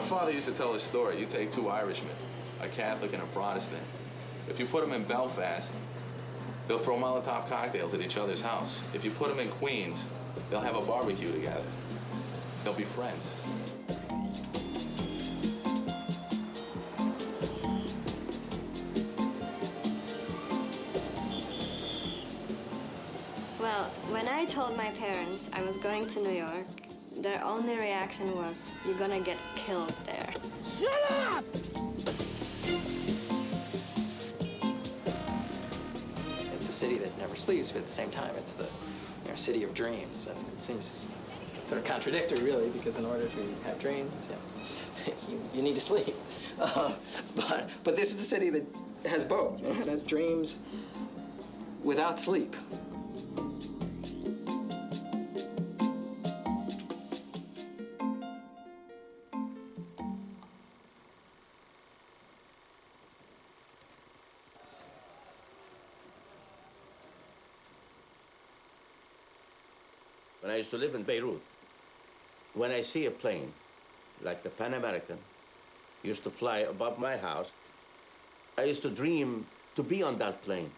father used to tell a story. You take two Irishmen, a Catholic and a Protestant. If you put them in Belfast, they'll throw Molotov cocktails at each other's house. If you put them in Queens, they'll have a barbecue together. They'll be friends. Well, when I told my parents I was going to New York, their only reaction was, "You're gonna get killed there." Shut up! It's a city that never sleeps, but at the same time, it's the city of dreams. And it seems sort of contradictory, really, because in order to have dreams, you need to sleep. But this is a city that has both. It has dreams without sleep. When I used to live in Beirut, when I see a plane, like the Pan American, used to fly above my house, I used to dream to be on that plane.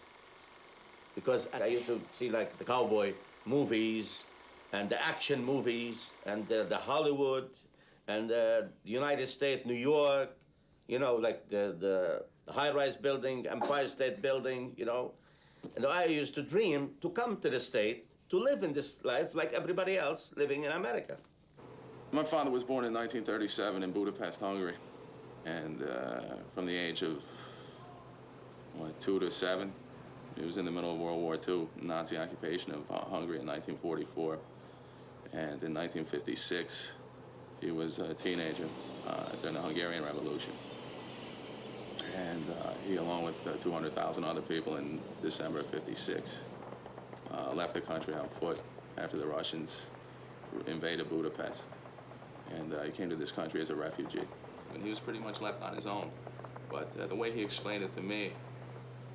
Because I used to see like the cowboy movies and the action movies and the Hollywood and the United States, New York, like the high-rise building, Empire State Building, And I used to dream to come to the state to live in this life like everybody else living in America. My father was born in 1937 in Budapest, Hungary. And from the age of, 2 to 7, he was in the middle of World War II, Nazi occupation of Hungary in 1944. And in 1956, he was a teenager during the Hungarian Revolution. And he, along with 200,000 other people in December of '56, left the country on foot after the Russians invaded Budapest. And he came to this country as a refugee. And he was pretty much left on his own. But the way he explained it to me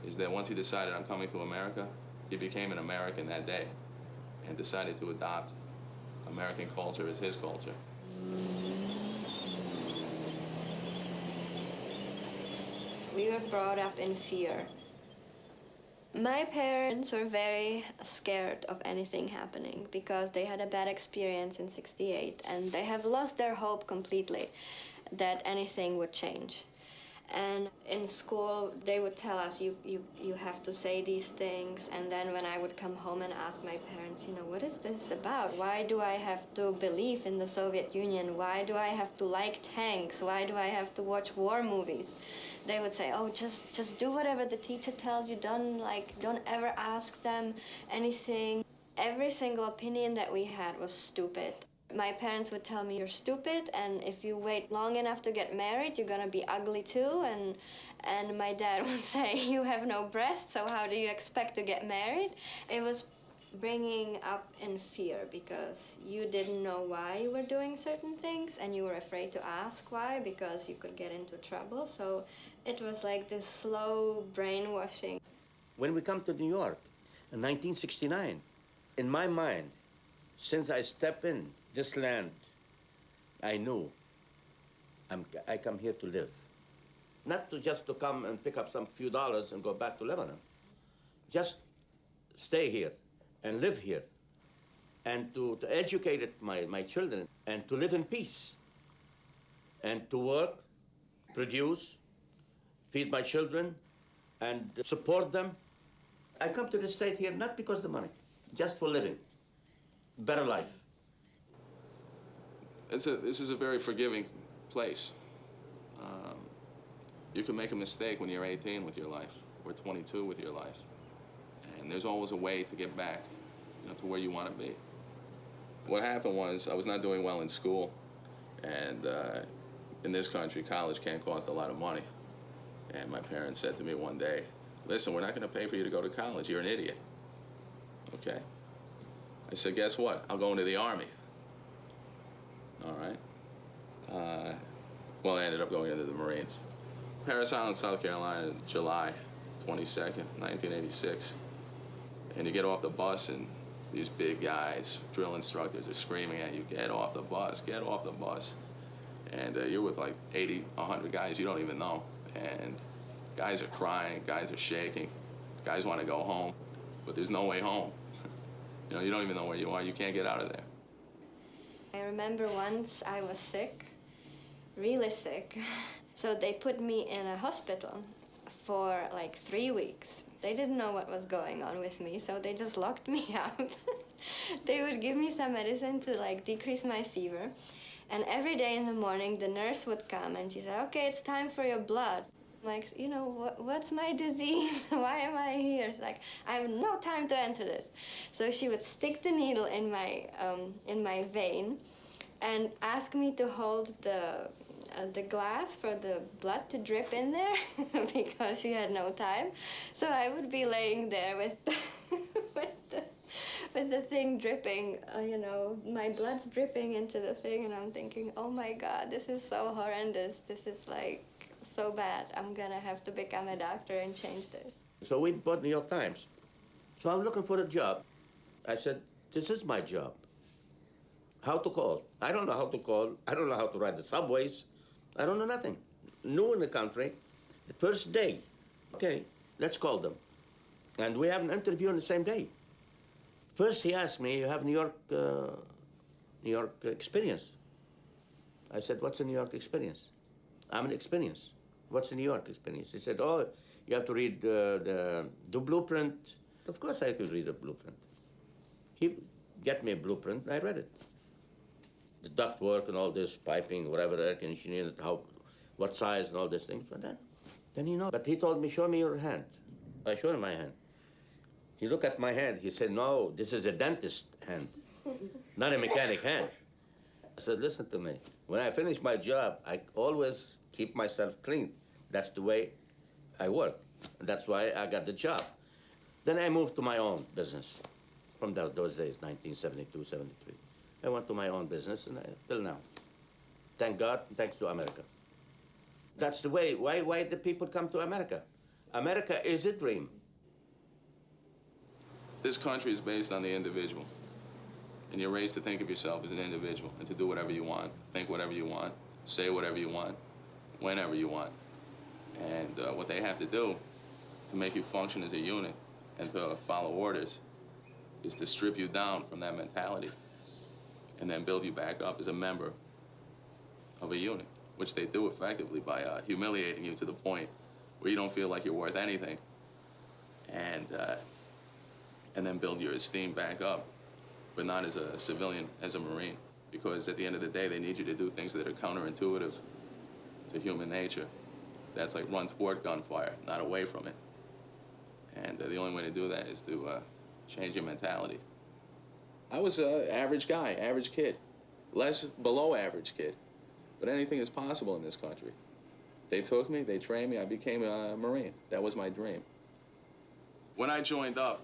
is that once he decided I'm coming to America, he became an American that day and decided to adopt American culture as his culture. We were brought up in fear. My parents were very scared of anything happening because they had a bad experience in '68 and they have lost their hope completely that anything would change. And in school, they would tell us, you have to say these things. And then when I would come home and ask my parents, what is this about? Why do I have to believe in the Soviet Union? Why do I have to like tanks? Why do I have to watch war movies? They would say, oh, just do whatever the teacher tells you. Don't ever ask them anything. Every single opinion that we had was stupid. My parents would tell me, you're stupid, and if you wait long enough to get married, you're gonna be ugly too. And my dad would say, you have no breasts, so how do you expect to get married? It was bringing up in fear because you didn't know why you were doing certain things, and you were afraid to ask why because you could get into trouble. So it was like this slow brainwashing. When we come to New York in 1969, in my mind, since I stepped in this land, I knew I come here to live. Not just to come and pick up some few dollars and go back to Lebanon. Just stay here and live here and to educate my children and to live in peace and to work, produce, feed my children and support them. I come to the state here not because of the money, just for living. Better life. This is a very forgiving place. You can make a mistake when you're 18 with your life or 22 with your life. And there's always a way to get back, to where you want to be. What happened was I was not doing well in school. And in this country, college can't cost a lot of money. And my parents said to me one day, listen, we're not going to pay for you to go to college. You're an idiot. Okay? I said, guess what? I'll go into the Army. All right. Well, I ended up going into the Marines. Parris Island, South Carolina, July 22nd, 1986. And you get off the bus, and these big guys, drill instructors, are screaming at you, get off the bus, get off the bus. And you're with like 80, 100 guys you don't even know. And guys are crying, guys are shaking, guys want to go home, but there's no way home. You know, you don't even know where you are. You can't get out of there. I remember once I was sick, really sick. So they put me in a hospital for like 3 weeks. They didn't know what was going on with me, so they just locked me up. They would give me some medicine to like decrease my fever. And every day in the morning, the nurse would come and she said, okay, it's time for your blood. Like, you know, what's my disease? Why am I here? It's like, I have no time to answer this. So she would stick the needle in my vein and ask me to hold the glass for the blood to drip in there because she had no time. So I would be laying there with with the thing dripping, you know, my blood's dripping into the thing, and I'm thinking, oh my God, this is so horrendous. This is like so bad. I'm gonna have to become a doctor and change this. So we bought New York Times. So I'm looking for a job. I said, this is my job. How to call? I don't know how to call. I don't know how to ride the subways. I don't know nothing. New in the country. The first day. Okay, let's call them. And we have an interview on the same day. First he asked me, you have New York experience? I said, what's a New York experience? I'm an experience. What's a New York experience? He said, oh, you have to read the blueprint. Of course I could read the blueprint. He get me a blueprint, and I read it. The ductwork and all this, piping, whatever, air conditioning, what size and all these things. But then you know. But he told me, show me your hand. I showed him my hand. He looked at my hand. He said, no, this is a dentist hand, not a mechanic hand. I said, listen to me. When I finish my job, I always keep myself clean. That's the way I work. That's why I got the job. Then I moved to my own business from those days, 1972, 73. I went to my own business, and till now. Thank God, thanks to America. That's the way. Why do people come to America? America is a dream. This country is based on the individual. And you're raised to think of yourself as an individual and to do whatever you want, think whatever you want, say whatever you want, whenever you want. And what they have to do to make you function as a unit and to follow orders is to strip you down from that mentality and then build you back up as a member of a unit, which they do effectively by humiliating you to the point where you don't feel like you're worth anything, and then build your esteem back up, but not as a civilian, as a Marine, because at the end of the day, they need you to do things that are counterintuitive to human nature. That's like run toward gunfire, not away from it. And the only way to do that is to change your mentality. I was an average guy, average kid, less below average kid, but anything is possible in this country. They took me, they trained me, I became a Marine. That was my dream. When I joined up,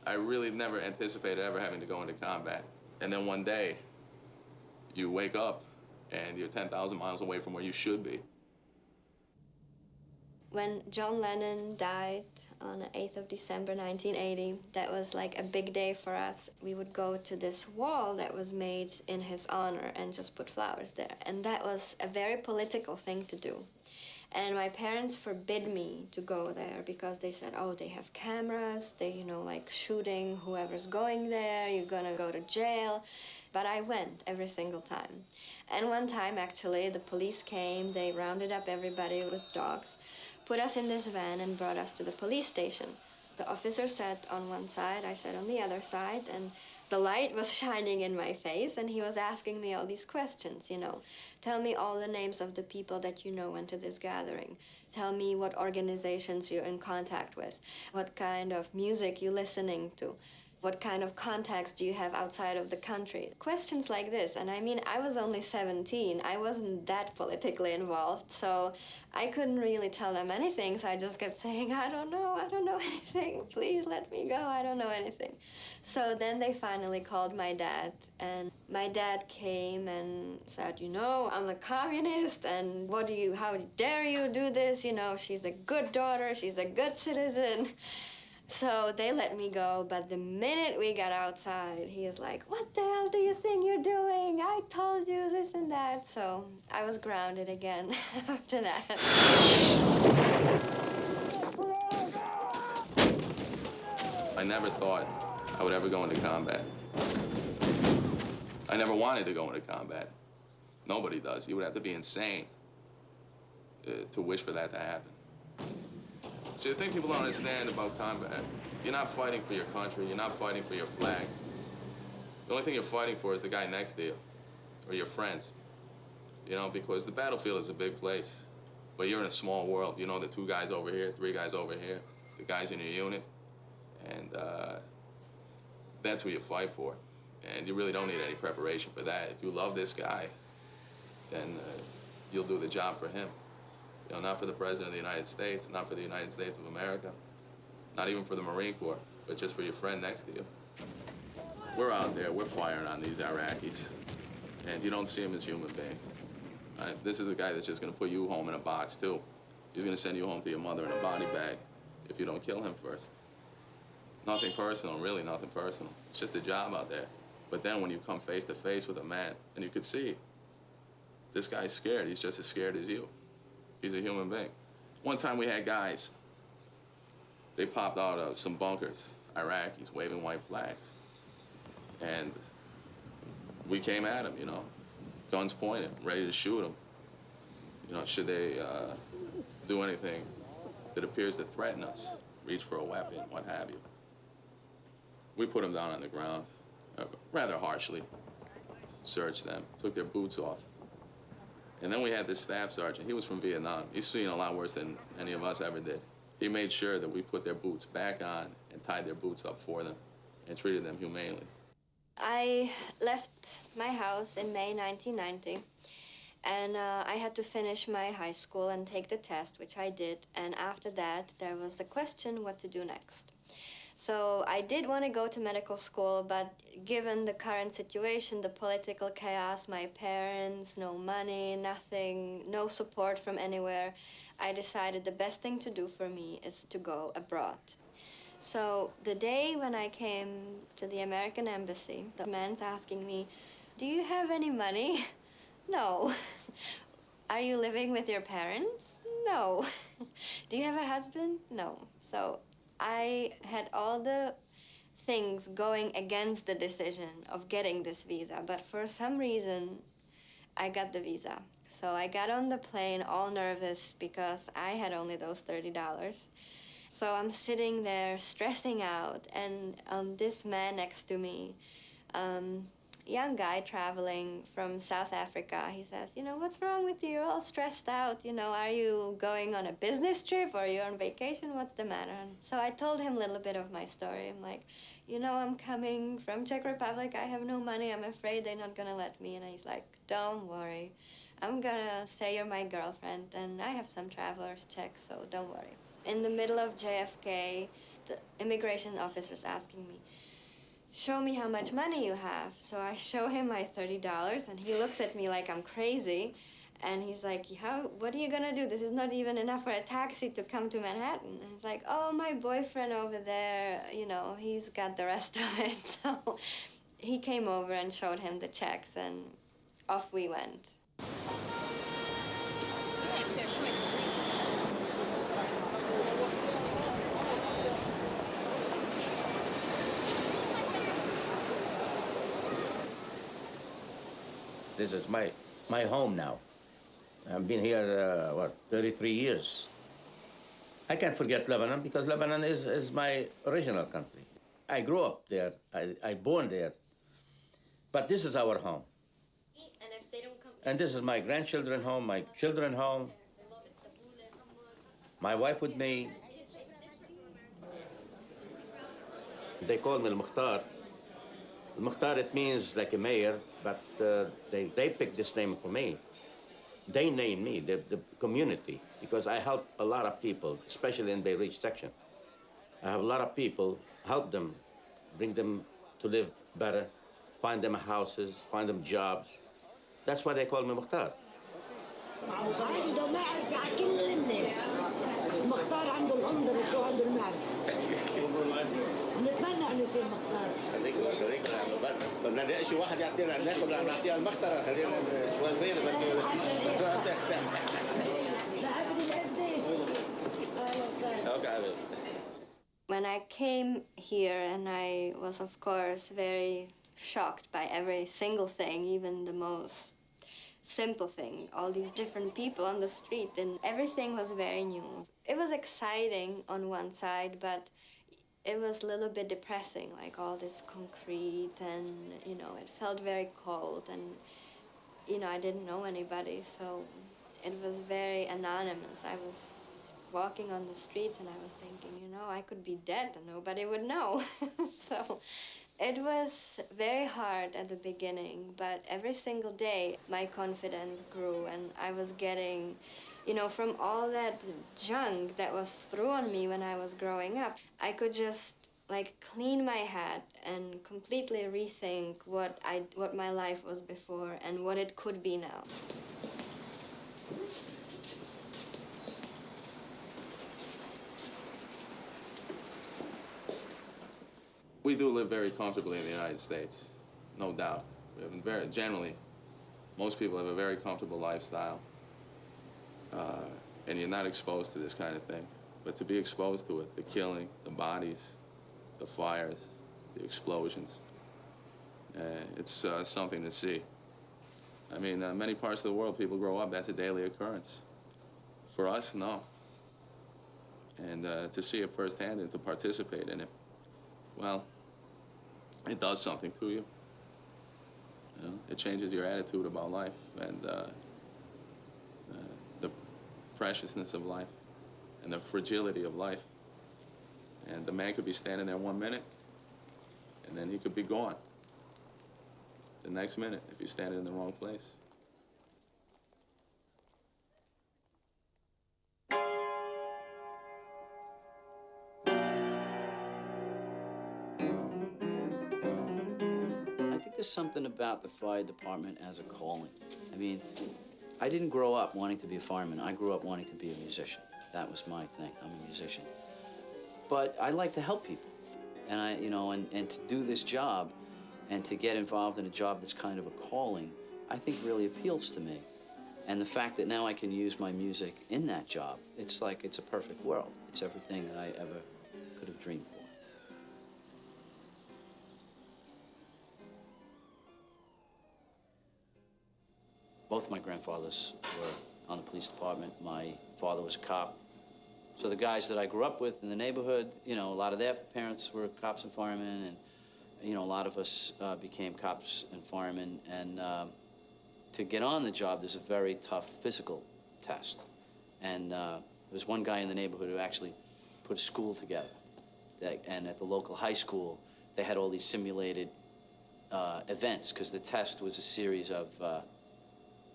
I really never anticipated ever having to go into combat. And then one day, you wake up and you're 10,000 miles away from where you should be. When John Lennon died on the 8th of December 1980, that was like a big day for us. We would go to this wall that was made in his honor and just put flowers there. And that was a very political thing to do. And my parents forbid me to go there because they said, oh, they have cameras, they, you know, like shooting whoever's going there, you're gonna go to jail. But I went every single time. And one time, actually, the police came, they rounded up everybody with dogs, put us in this van and brought us to the police station. The officer sat on one side, I sat on the other side, and the light was shining in my face, and he was asking me all these questions, you know. Tell me all the names of the people that you know went to this gathering. Tell me what organizations you're in contact with, what kind of music you're listening to, what kind of contacts do you have outside of the country? Questions like this. And I mean, I was only 17. I wasn't that politically involved, so I couldn't really tell them anything. So I just kept saying, I don't know anything. Please let me go, I don't know anything. So then they finally called my dad, and my dad came and said, you know, I'm a communist, and how dare you do this? You know, she's a good daughter, she's a good citizen. So they let me go, but the minute we got outside, he is like, "What the hell do you think you're doing? I told you this and that." So I was grounded again after that. I never thought I would ever go into combat. I never wanted to go into combat. Nobody does. You would have to be insane to wish for that to happen. So the thing people don't understand about combat, you're not fighting for your country, you're not fighting for your flag. The only thing you're fighting for is the guy next to you, or your friends. You know, because the battlefield is a big place, but you're in a small world. You know, the 2 guys over here, 3 guys over here, the guys in your unit, and that's who you fight for. And you really don't need any preparation for that. If you love this guy, then you'll do the job for him. You know, not for the President of the United States, not for the United States of America, not even for the Marine Corps, but just for your friend next to you. We're out there, we're firing on these Iraqis, and you don't see them as human beings. Right? This is a guy that's just gonna put you home in a box too. He's gonna send you home to your mother in a body bag if you don't kill him first. Nothing personal, really nothing personal. It's just a job out there. But then when you come face to face with a man, and you could see, this guy's scared, he's just as scared as you. He's a human being. One time we had guys, they popped out of some bunkers, Iraqis, waving white flags. And we came at them, you know, guns pointed, ready to shoot them. You know, should they do anything that appears to threaten us, reach for a weapon, what have you. We put them down on the ground, rather harshly, searched them, took their boots off. And then we had this staff sergeant. He was from Vietnam. He's seen a lot worse than any of us ever did. He made sure that we put their boots back on and tied their boots up for them and treated them humanely. I left my house in May 1990, and I had to finish my high school and take the test, which I did. And after that, there was the question what to do next. So I did want to go to medical school, but given the current situation, the political chaos, my parents, no money, nothing, no support from anywhere, I decided the best thing to do for me is to go abroad. So the day when I came to the American embassy, the man's asking me, "Do you have any money?" "No." "Are you living with your parents?" "No." "Do you have a husband?" "No." So I had all the things going against the decision of getting this visa, but for some reason, I got the visa. So I got on the plane all nervous because I had only those $30. So I'm sitting there stressing out, and this man next to me, young guy traveling from South Africa, he says, "You know, what's wrong with you? You're all stressed out. You know, are you going on a business trip or are you on vacation? What's the matter?" And so I told him a little bit of my story. I'm like, "You know, I'm coming from Czech Republic. I have no money. I'm afraid they're not gonna let me." And he's like, "Don't worry. I'm gonna say you're my girlfriend, and I have some traveler's checks, so don't worry." In the middle of JFK, the immigration officer's asking me, "Show me how much money you have." So I show him my $30, and he looks at me like I'm crazy. And he's like, "What are you gonna do? This is not even enough for a taxi to come to Manhattan." And he's like, "Oh, my boyfriend over there, you know, he's got the rest of it." So he came over and showed him the checks, and off we went. This is my home now. I've been here, 33 years. I can't forget Lebanon because Lebanon is my original country. I grew up there. I born there. But this is our home. And if they don't come... And this is my grandchildren home, my children home, my wife with me. They call me Al-Mukhtar. Al-Mukhtar, it means like a mayor, but they picked this name for me. They named me, the community, because I help a lot of people, especially in Beirut section. I have a lot of people, help them, bring them to live better, find them houses, find them jobs. That's why they call me Mukhtar. عنده معرفة على كل الناس. مختار عنده الأنضرس وعنده المعرفة. نسي المختار. خليك ما نلاقيش واحد يعطينا نعطيها المخترة خلينا وزير When I came here, and I was, of course, very shocked by every single thing, even the most simple thing, all these different people on the street, and everything was very new. It was exciting on one side, but it was a little bit depressing, like all this concrete, and, you know, it felt very cold, and, you know, I didn't know anybody, so it was very anonymous. I was walking on the streets, and I was thinking, you know, I could be dead and nobody would know. So it was very hard at the beginning, but every single day my confidence grew, and I was getting, you know, from all that junk that was thrown on me when I was growing up, I could just like clean my head and completely rethink what my life was before and what it could be now. We do live very comfortably in the United States, no doubt. We have generally, most people have a very comfortable lifestyle, and you're not exposed to this kind of thing. But to be exposed to it, the killing, the bodies, the fires, the explosions, it's something to see. I mean, many parts of the world, people grow up, that's a daily occurrence. For us, no. And to see it firsthand and to participate in it, well, it does something to you. You know, it changes your attitude about life and the preciousness of life and the fragility of life. And the man could be standing there 1 minute, and then he could be gone the next minute if he's standing in the wrong place. I think there's something about the fire department as a calling. I mean, I didn't grow up wanting to be a fireman. I grew up wanting to be a musician. That was my thing. I'm a musician. But I like to help people. And and to do this job and to get involved in a job that's kind of a calling, I think really appeals to me. And the fact that now I can use my music in that job, it's like it's a perfect world. It's everything that I ever could have dreamed for. Both my grandfathers were on the police department. My father was a cop. So the guys that I grew up with in the neighborhood, you know, a lot of their parents were cops and firemen, and, you know, a lot of us became cops and firemen. And to get on the job, there's a very tough physical test. And there was one guy in the neighborhood who actually put a school together. And at the local high school, they had all these simulated events, because the test was a series of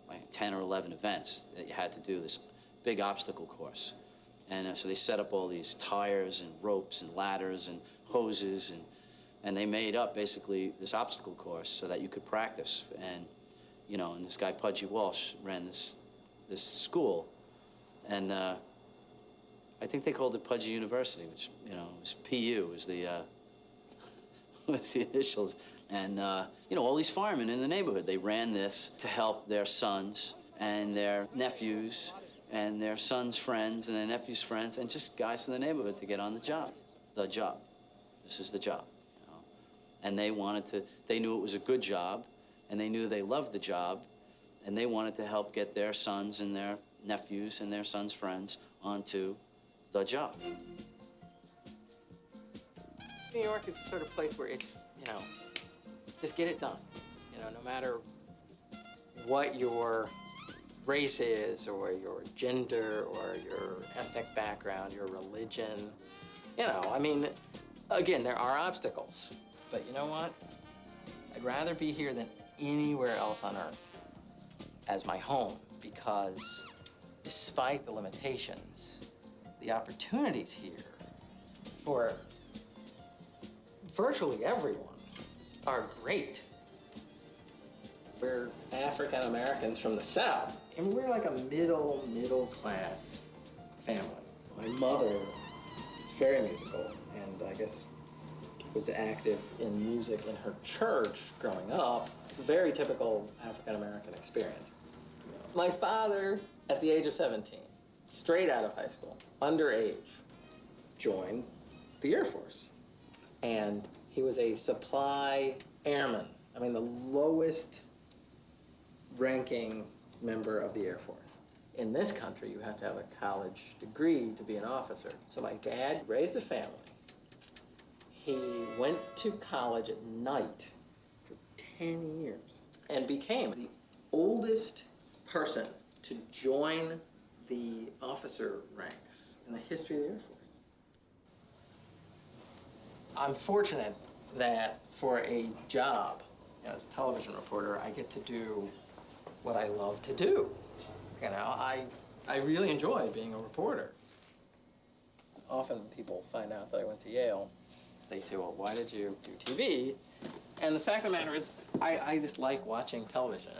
like 10 or 11 events that you had to do, this big obstacle course. And so they set up all these tires and ropes and ladders and hoses, and they made up basically this obstacle course so that you could practice. And, you know, and this guy, Pudgy Walsh, ran this school. And I think they called it Pudgy University, which, you know, was PU, was the, was the initials. And, you know, all these firemen in the neighborhood, they ran this to help their sons and their nephews and their sons' friends and their nephews' friends, and just guys from the neighborhood to get on the job. The job. This is the job, you know. And they knew it was a good job, and they knew they loved the job, and they wanted to help get their sons and their nephews and their sons' friends onto the job. New York is the sort of place where it's, you know, just get it done. You know, no matter what your race is, or your gender, or your ethnic background, your religion. You know, I mean, again, there are obstacles, but you know what? I'd rather be here than anywhere else on earth as my home, because despite the limitations, the opportunities here for virtually everyone are great. We're African Americans from the South, and we're like a middle class family. My mother is very musical, and I guess was active in music in her church growing up. Very typical African-American experience. My father, at the age of 17, straight out of high school, underage, joined the Air Force. And he was a supply airman. I mean, the lowest ranking member of the Air Force. In this country, you have to have a college degree to be an officer. So my dad raised a family. He went to college at night for 10 years and became the oldest person to join the officer ranks in the history of the Air Force. I'm fortunate that for a job, as a television reporter, I get to do what I love to do. You know, I really enjoy being a reporter. Often people find out that I went to Yale. They say, well, why did you do TV? And the fact of the matter is, I just like watching television.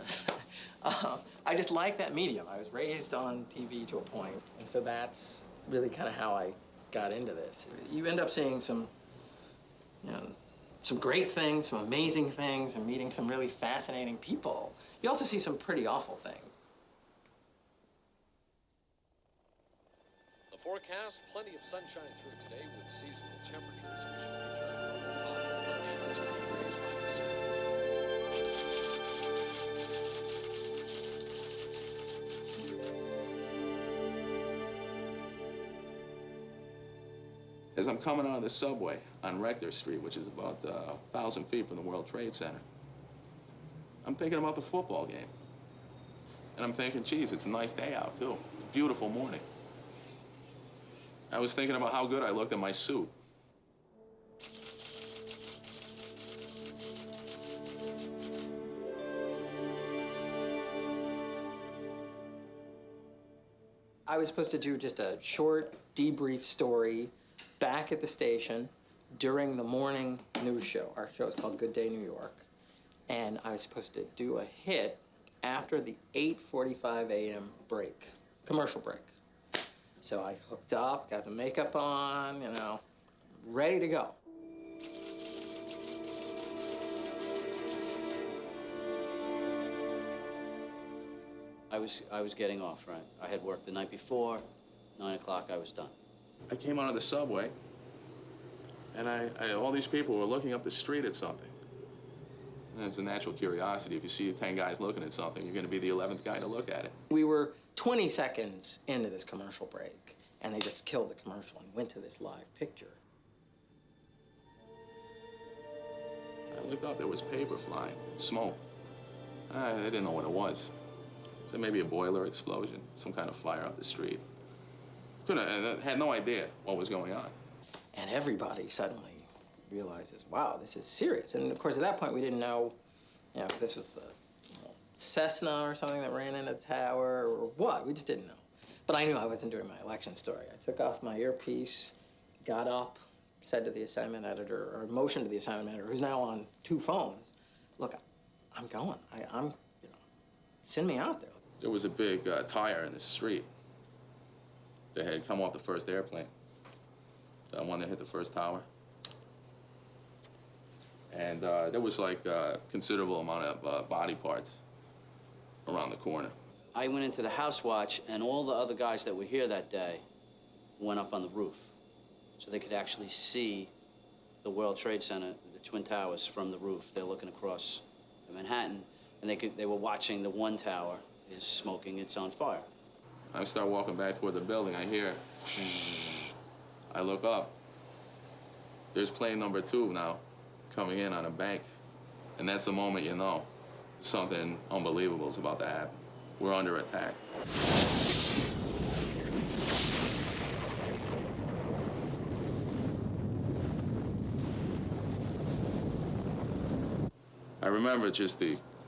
I just like that medium. I was raised on TV to a point, and so that's really kind of how I got into this. You end up seeing some great things, some amazing things, and meeting some really fascinating people. You also see some pretty awful things. The forecast, plenty of sunshine through today with seasonal temperatures. We should return high 82 degrees by this afternoon. As I'm coming out of the subway on Rector Street, which is about 1,000 feet from the World Trade Center, I'm thinking about the football game. And I'm thinking, geez, it's a nice day out, too. Beautiful morning. I was thinking about how good I looked in my suit. I was supposed to do just a short debrief story back at the station during the morning news show. Our show is called Good Day New York. And I was supposed to do a hit after the 8:45 a.m. break, commercial break. So I hooked up, got the makeup on, you know, ready to go. I was getting off, right? I had worked the night before, 9 o'clock, I was done. I came out of the subway, and all these people were looking up the street at something. And it's a natural curiosity. If you see 10 guys looking at something, you're going to be the 11th guy to look at it. We were 20 seconds into this commercial break, and they just killed the commercial and went to this live picture. I looked up, there was paper flying, smoke. I didn't know what it was. So maybe a boiler explosion, some kind of fire up the street. Had no idea what was going on. And everybody suddenly realizes, wow, this is serious. And of course, at that point, we didn't know, if this was a Cessna or something that ran in a tower or what. We just didn't know. But I knew I wasn't doing my election story. I took off my earpiece, got up, said to the assignment editor, or motioned to the assignment editor, who's now on 2 phones, look, I'm going. I'm send me out there. There was a big tire in the street that had come off the first airplane. The one that hit the first tower. And there was like a considerable amount of body parts around the corner. I went into the house watch, and all the other guys that were here that day went up on the roof. So they could actually see the World Trade Center, the Twin Towers, from the roof. They're looking across Manhattan, and they were watching the one tower is smoking, it's on fire. I start walking back toward the building. I hear, I look up. There's plane number 2 now coming in on a bank. And that's the moment you know something unbelievable is about to happen. We're under attack. I remember just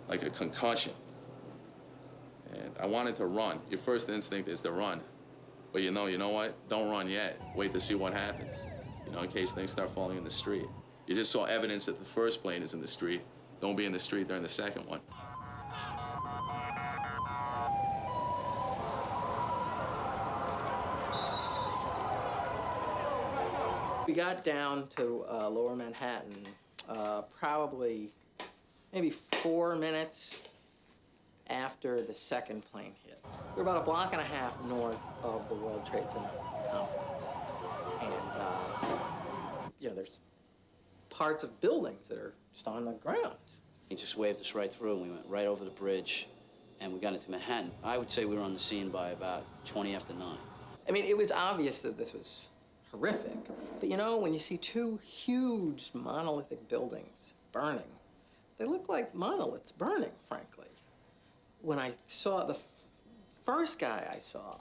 like a concussion. And I wanted to run. Your first instinct is to run. But you know what? Don't run yet. Wait to see what happens. In case things start falling in the street. You just saw evidence that the first plane is in the street. Don't be in the street during the second one. We got down to Lower Manhattan probably maybe 4 minutes after the second plane hit. We're about a block and a half north of the World Trade Center complex. And, you know, there's parts of buildings that are just on the ground. He just waved us right through, and we went right over the bridge, and we got into Manhattan. I would say we were on the scene by about 20 after 9. I mean, it was obvious that this was horrific. But you know, when you see two huge monolithic buildings burning, they look like monoliths burning, frankly. When I saw the first guy I saw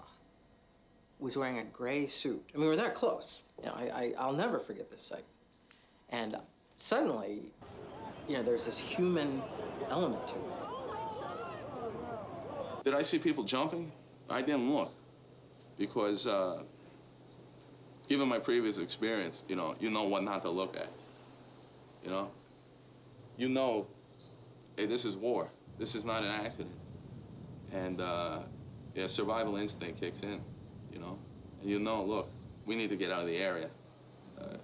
was wearing a gray suit. I mean, we were that close. You know, I'll never forget this sight. And suddenly, you know, there's this human element to it. Did I see people jumping? I didn't look because given my previous experience, you know what not to look at. You know, hey, this is war. This is not an accident. And yeah, survival instinct kicks in, you know. And look, we need to get out of the area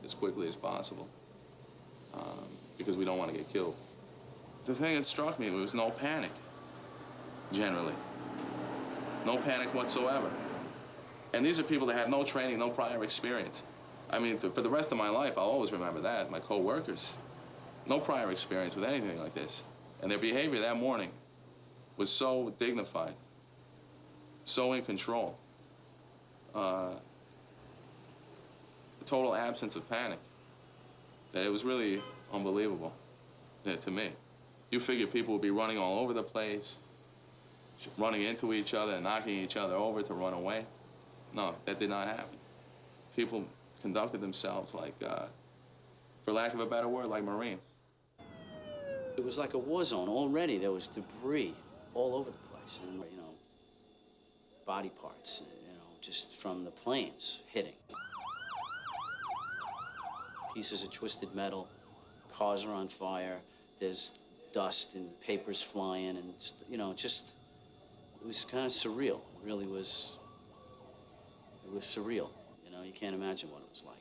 as quickly as possible because we don't want to get killed. The thing that struck me was no panic, generally. No panic whatsoever. And these are people that have no training, no prior experience. I mean, for the rest of my life, I'll always remember that, my co-workers. No prior experience with anything like this. And their behavior that morning was so dignified, so in control. A total absence of panic. That it was really unbelievable to me. You figure people would be running all over the place, running into each other and knocking each other over to run away. No, that did not happen. People conducted themselves like, for lack of a better word, like Marines. It was like a war zone already. There was debris all over the place, and you know, body parts, you know, just from the planes hitting. Pieces of twisted metal, cars are on fire. There's dust and papers flying, and you know, just it was kind of surreal. It really was. It was surreal. You know, you can't imagine what it was like.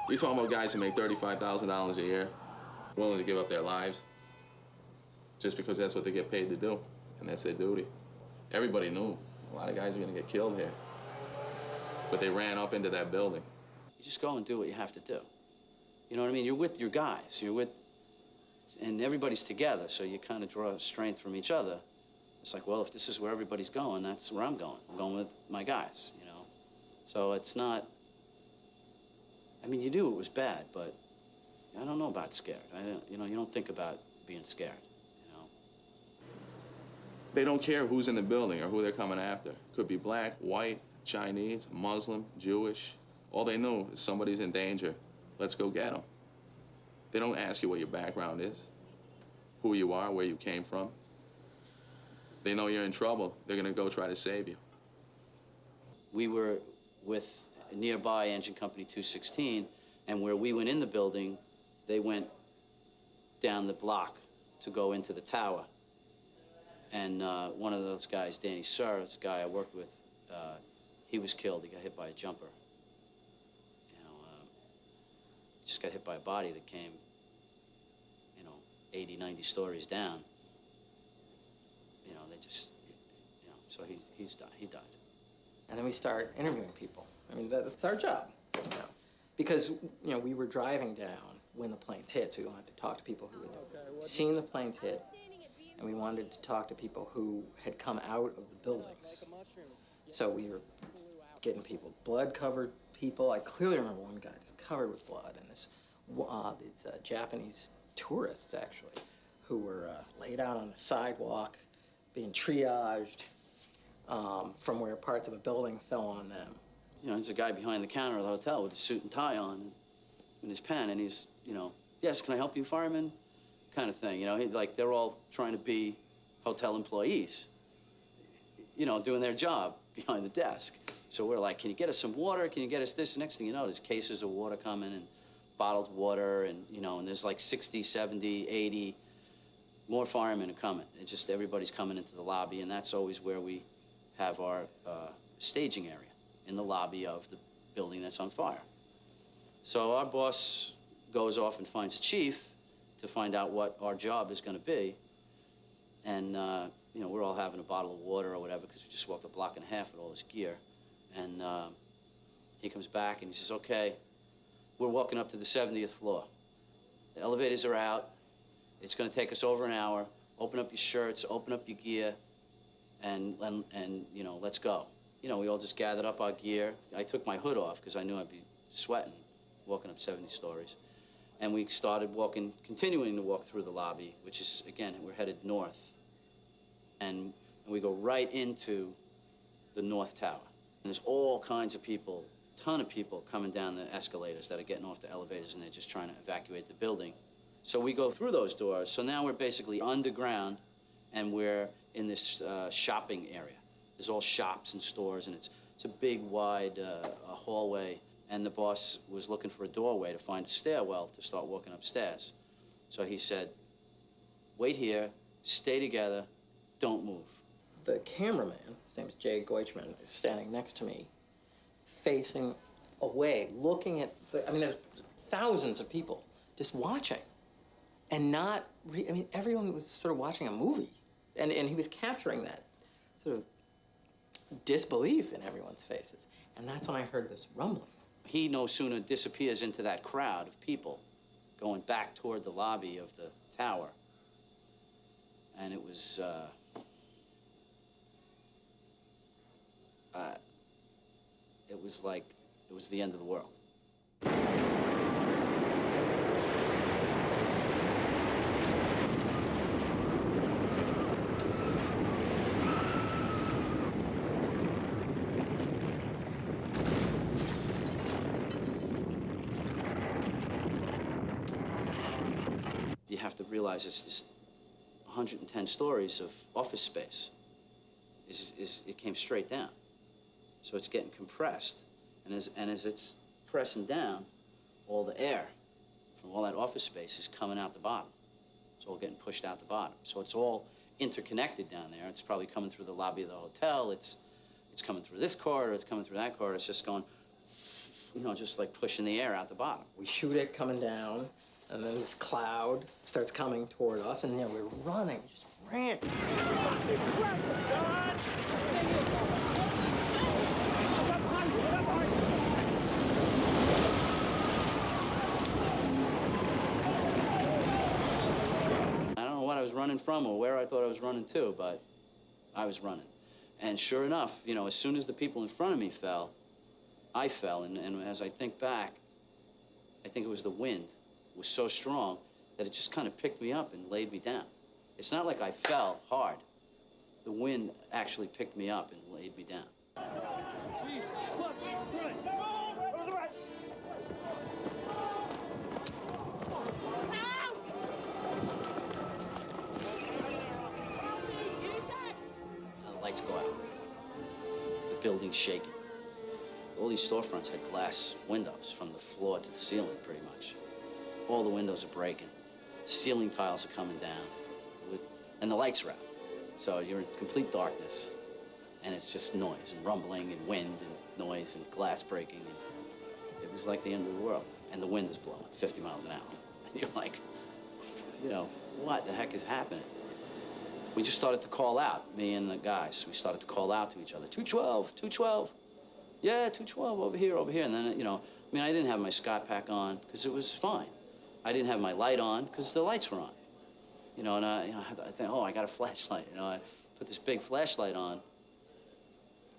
You're talking about guys who make $35,000 a year, willing to give up their lives just because that's what they get paid to do, and that's their duty. Everybody knew a lot of guys are going to get killed here, but they ran up into that building. You just go and do what you have to do. You know what I mean? You're with your guys. And everybody's together, so you kind of draw strength from each other. It's like, well, if this is where everybody's going, that's where I'm going. I'm going with my guys, you know? So it's not, I mean, you knew it was bad, but I don't know about scared. You don't think about being scared, you know? They don't care who's in the building or who they're coming after. Could be black, white, Chinese, Muslim, Jewish. All they know is somebody's in danger. Let's go get them. They don't ask you what your background is, who you are, where you came from. They know you're in trouble. They're going to go try to save you. We were with nearby Engine Company 216, and where we went in the building, they went down the block to go into the tower. And one of those guys, Danny Surr, this guy I worked with, he was killed. He got hit by a jumper. Just got hit by a body that came, 80, 90 stories down. They just, so he died. And then we start interviewing people. I mean, that's our job, Because, we were driving down when the planes hit, so we wanted to talk to people who had seen the planes hit, and we wanted to talk to people who had come out of the buildings. So we were getting people, blood-covered people. I clearly remember one guy just covered with blood, and these Japanese tourists, actually, who were laid out on the sidewalk, being triaged from where parts of a building fell on them. There's a guy behind the counter of the hotel with a suit and tie on and his pen, and he's, yes, can I help you, fireman? Kind of thing, they're all trying to be hotel employees, doing their job behind the desk. So we're like, can you get us some water? Can you get us this? Next thing you know, there's cases of water coming and bottled water, and, and there's like 60, 70, 80 more firemen are coming. It's just everybody's coming into the lobby, and that's always where we have our staging area, in the lobby of the building that's on fire. So our boss goes off and finds a chief to find out what our job is going to be. And, you know, we're all having a bottle of water or whatever because we just walked a block and a half with all this gear. And he comes back and he says, okay, we're walking up to the 70th floor. The elevators are out. It's going to take us over an hour. Open up your shirts, open up your gear, and you know, let's go. You know, we all just gathered up our gear. I took my hood off because I knew I'd be sweating walking up 70 stories. And we started walking, continuing to walk through the lobby, which is, again, we're headed north. And we go right into the North Tower. And there's all kinds of people, ton of people coming down the escalators that are getting off the elevators, and they're just trying to evacuate the building. So we go through those doors. So now we're basically underground, and we're in this shopping area. There's all shops and stores, and it's a big, wide hallway. And the boss was looking for a doorway to find a stairwell to start walking upstairs. So he said, wait here, stay together, don't move. The cameraman, his name is Jay Goichman, is standing next to me, facing away, looking at I mean, there's thousands of people just watching. And not, I mean, everyone was sort of watching a movie. And he was capturing that sort of disbelief in everyone's faces. And that's when I heard this rumbling. He no sooner disappears into that crowd of people going back toward the lobby of the tower. And it was, like, it was the end of the world. You have to realize it's this 110 stories of office space. It came straight down. So it's getting compressed. And as it's pressing down, all the air from all that office space is coming out the bottom. It's all getting pushed out the bottom. So it's all interconnected down there. It's probably coming through the lobby of the hotel. It's coming through this corridor. It's coming through that corridor. It's just going, you know, just like pushing the air out the bottom. We shoot it coming down, and then this cloud starts coming toward us, and we're running, we just ran. I don't know what I was running from or where I thought I was running to, but I was running. And sure enough, you know, as soon as the people in front of me fell, I fell. And as I think back, I think it was the wind. It was so strong that it just kind of picked me up and laid me down. It's not like I fell hard. The wind actually picked me up and laid me down. The lights go out. The building's shaking. All these storefronts had glass windows from the floor to the ceiling, pretty much. All the windows are breaking. Ceiling tiles are coming down. And the lights are out. So you're in complete darkness. And it's just noise and rumbling and wind and noise and glass breaking. And it was like the end of the world. And the wind is blowing 50 miles an hour. And you're like, you know, what the heck is happening? We just started to call out, me and the guys. We started to call out to each other, 212, 212. Yeah, 212, over here, over here. And then, you know, I mean, I didn't have my Scott pack on because it was fine. I didn't have my light on because the lights were on. You know, and I think, oh, I got a flashlight. You know, I put this big flashlight on.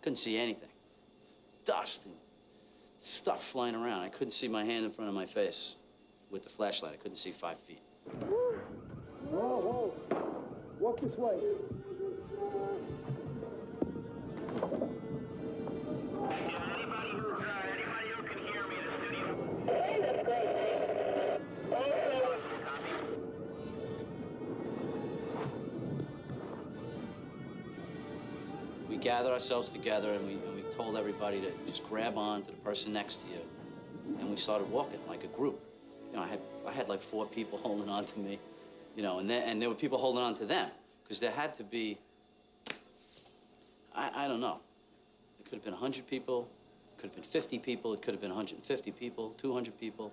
Couldn't see anything. Dust and stuff flying around. I couldn't see my hand in front of my face with the flashlight. I couldn't see 5 feet. Whoa, whoa. Walk this way. We gathered ourselves together and we told everybody to just grab on to the person next to you, and we started walking like a group. You know, I had like 4 people holding on to me, you know, and there were people holding on to them, because there had to be, I don't know. It could have been 100 people, it could have been 50 people, it could have been 150 people, 200 people.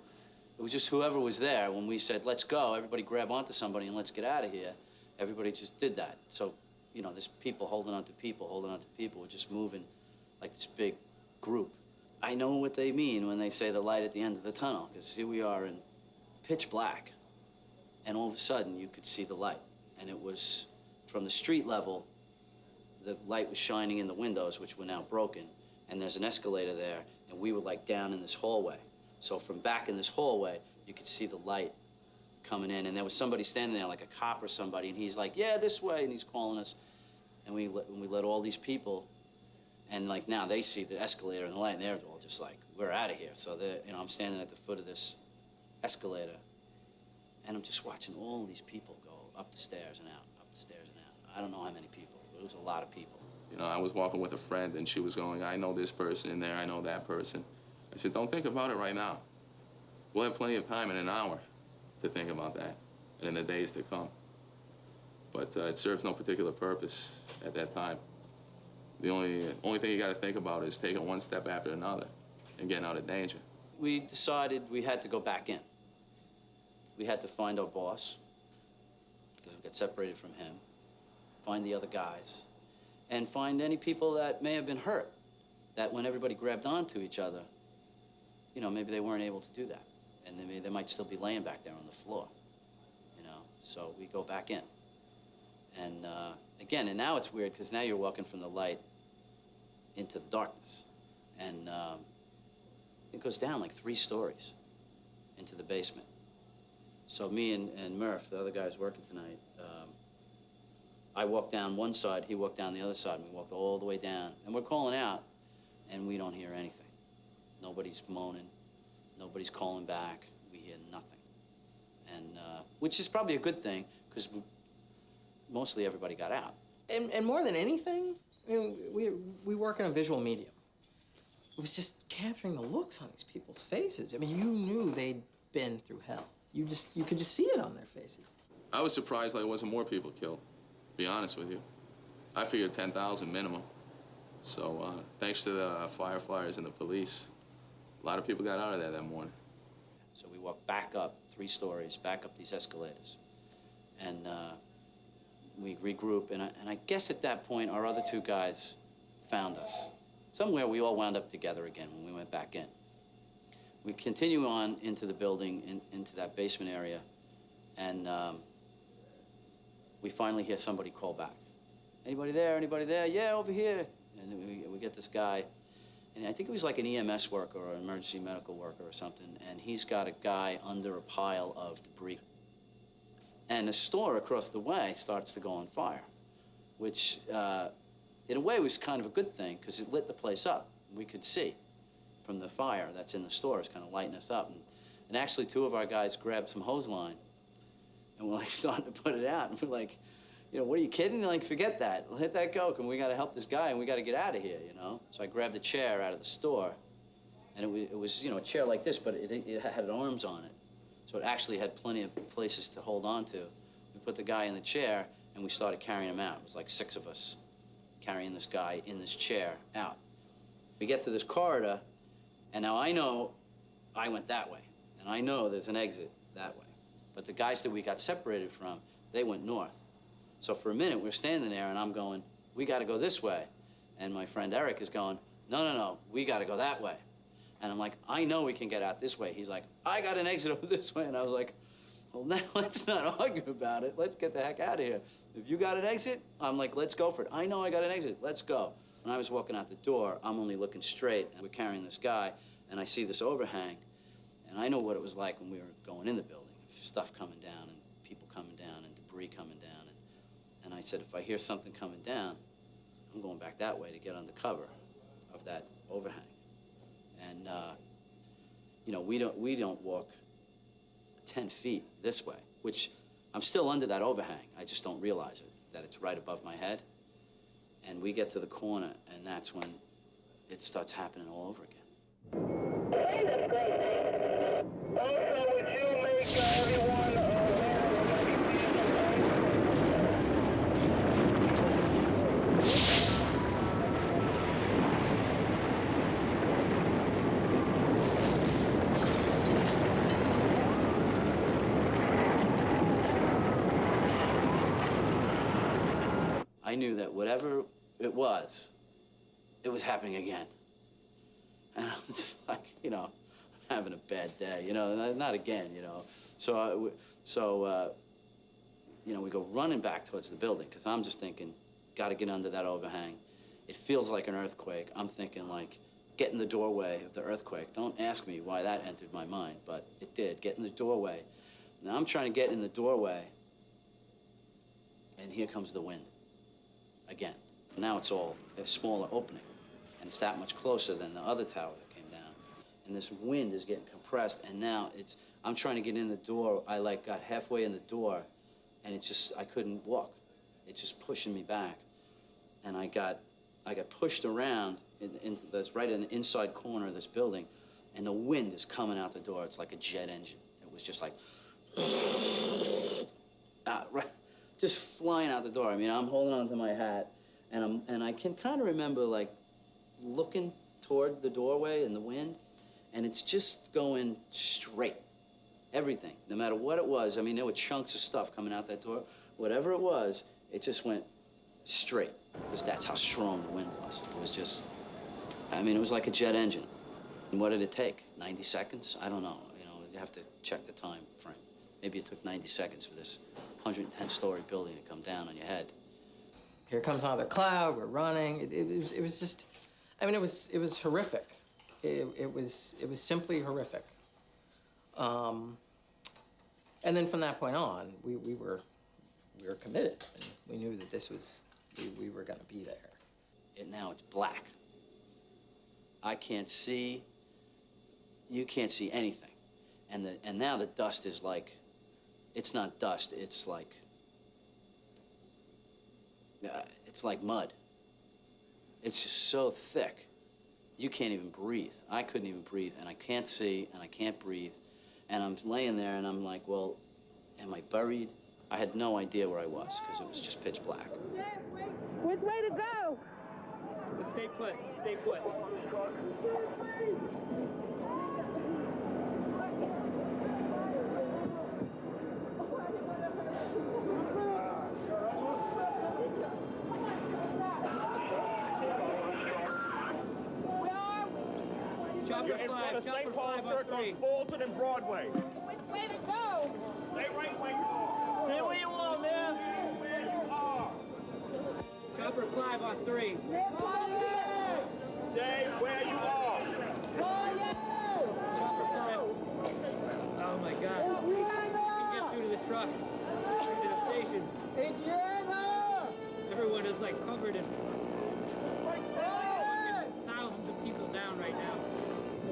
It was just whoever was there. When we said, let's go, everybody grab onto somebody and let's get out of here, everybody just did that. So, you know, there's people holding on to people, holding on to people. We're just moving like this big group. I know what they mean when they say the light at the end of the tunnel, because here we are in pitch black, and all of a sudden you could see the light. And it was from the street level, the light was shining in the windows, which were now broken, and there's an escalator there, and we were like down in this hallway. So from back in this hallway, you could see the light coming in, and there was somebody standing there, like a cop or somebody, and he's like, yeah, this way, and he's calling us. And we let all these people, and like now they see the escalator and the light, and they're all just like, we're out of here. So you know, I'm standing at the foot of this escalator, and I'm just watching all these people go up the stairs and out, up the stairs and out. I don't know how many people, but it was a lot of people. You know, I was walking with a friend, and she was going, I know this person in there, I know that person. I said, don't think about it right now. We'll have plenty of time in an hour to think about that, and in the days to come. But it serves no particular purpose at that time. The only thing you got to think about is taking one step after another and getting out of danger. We decided we had to go back in. We had to find our boss, because we got separated from him, find the other guys, and find any people that may have been hurt, that when everybody grabbed onto each other, you know, maybe they weren't able to do that. And they might still be laying back there on the floor, you know? So we go back in. And again, and now it's weird, because now you're walking from the light into the darkness. And it goes down like 3 stories into the basement. So me and Murph, the other guy's working tonight, I walked down one side, he walked down the other side, and we walked all the way down. And we're calling out, and we don't hear anything. Nobody's moaning, nobody's calling back, we hear nothing. And, which is probably a good thing, because mostly everybody got out. And more than anything, I mean, we work in a visual medium. It was just capturing the looks on these people's faces. I mean, you knew they'd been through hell. You could just see it on their faces. I was surprised there wasn't more people killed, to be honest with you. I figured 10,000 minimum. So thanks to the firefighters and the police, a lot of people got out of there that morning. So we walked back up 3 stories, back up these escalators. And we regroup, and I guess at that point, our other 2 guys found us. Somewhere we all wound up together again when we went back in. We continue on into the building, into that basement area, and we finally hear somebody call back. Anybody there? Anybody there? Yeah, over here. And we get this guy, and I think he was like an EMS worker or an emergency medical worker or something, and he's got a guy under a pile of debris. And the store across the way starts to go on fire, which in a way was kind of a good thing, because it lit the place up. We could see from the fire that's in the store. It's kind of lighting us up. And actually 2 of our guys grabbed some hose line, and we're like starting to put it out. And we're like, you know, what are you kidding? They're like, forget that. Let that go. We got to help this guy, and we got to get out of here, you know? So I grabbed a chair out of the store, and it was you know, a chair like this, but it had arms on it. So it actually had plenty of places to hold on to. We put the guy in the chair, and we started carrying him out. It was like 6 of us carrying this guy in this chair out. We get to this corridor, and now I know I went that way, and I know there's an exit that way. But the guys that we got separated from, they went north. So for a minute, we're standing there, and I'm going, we got to go this way. And my friend Eric is going, no, we got to go that way. And I'm like, I know we can get out this way. He's like, I got an exit over this way. And I was like, well, now let's not argue about it. Let's get the heck out of here. If you got an exit, I'm like, let's go for it. I know I got an exit. Let's go. When I was walking out the door, I'm only looking straight, and we're carrying this guy, and I see this overhang. And I know what it was like when we were going in the building. Stuff coming down, and people coming down, and debris coming down. And I said, if I hear something coming down, I'm going back that way to get under cover of that overhang. And, you know, we don't walk 10 feet this way, which I'm still under that overhang. I just don't realize it, that it's right above my head. And we get to the corner, and that's when it starts happening all over again. Hey, that's great. Also, would you make everyone aware of I knew that whatever it was happening again. And I'm just like, you know, I'm having a bad day, you know, not again, you know. You know, we go running back towards the building, because I'm just thinking, got to get under that overhang. It feels like an earthquake. I'm thinking, like, get in the doorway of the earthquake. Don't ask me why that entered my mind, but it did. Get in the doorway. Now I'm trying to get in the doorway, and here comes the wind again. Now it's all a smaller opening, and it's that much closer than the other tower that came down. And this wind is getting compressed, and now I'm trying to get in the door. I like got halfway in the door, and I couldn't walk. It's just pushing me back. And I got pushed around that's right in the inside corner of this building, and the wind is coming out the door. It's like a jet engine. It was just like, right, just flying out the door. I mean, I'm holding onto my hat, and I can kind of remember, like, looking toward the doorway in the wind, and it's just going straight. Everything, no matter what it was. I mean, there were chunks of stuff coming out that door. Whatever it was, it just went straight, because that's how strong the wind was. It was just, I mean, it was like a jet engine. And what did it take? 90 seconds? I don't know. You know, you have to check the time frame. Maybe it took 90 seconds for this 110-story building to come down on your head. Here comes another cloud. We're running. It was just, I mean, it was horrific. It was simply horrific. And then from that point on, we were committed. And we knew that this was, we were going to be there. And now it's black. I can't see. You can't see anything. And now the dust is like, it's not dust. It's like mud. It's just so thick. You can't even breathe. I couldn't even breathe, and I can't see, and I can't breathe. And I'm laying there, and I'm like, well, am I buried? I had no idea where I was, because it was just pitch black. Which way to go? Just stay put. Stay put. You're in front of St. Paul's Church on Fulton and Broadway. Which way to go? Stay right where you are. Stay where you are, man. Stay where you are. Chopper 5 on 3. Stay where you are. Chopper 5. Oh my God. You can get through to the truck. Through to the station. Everyone is like covered in thousands of people down right now.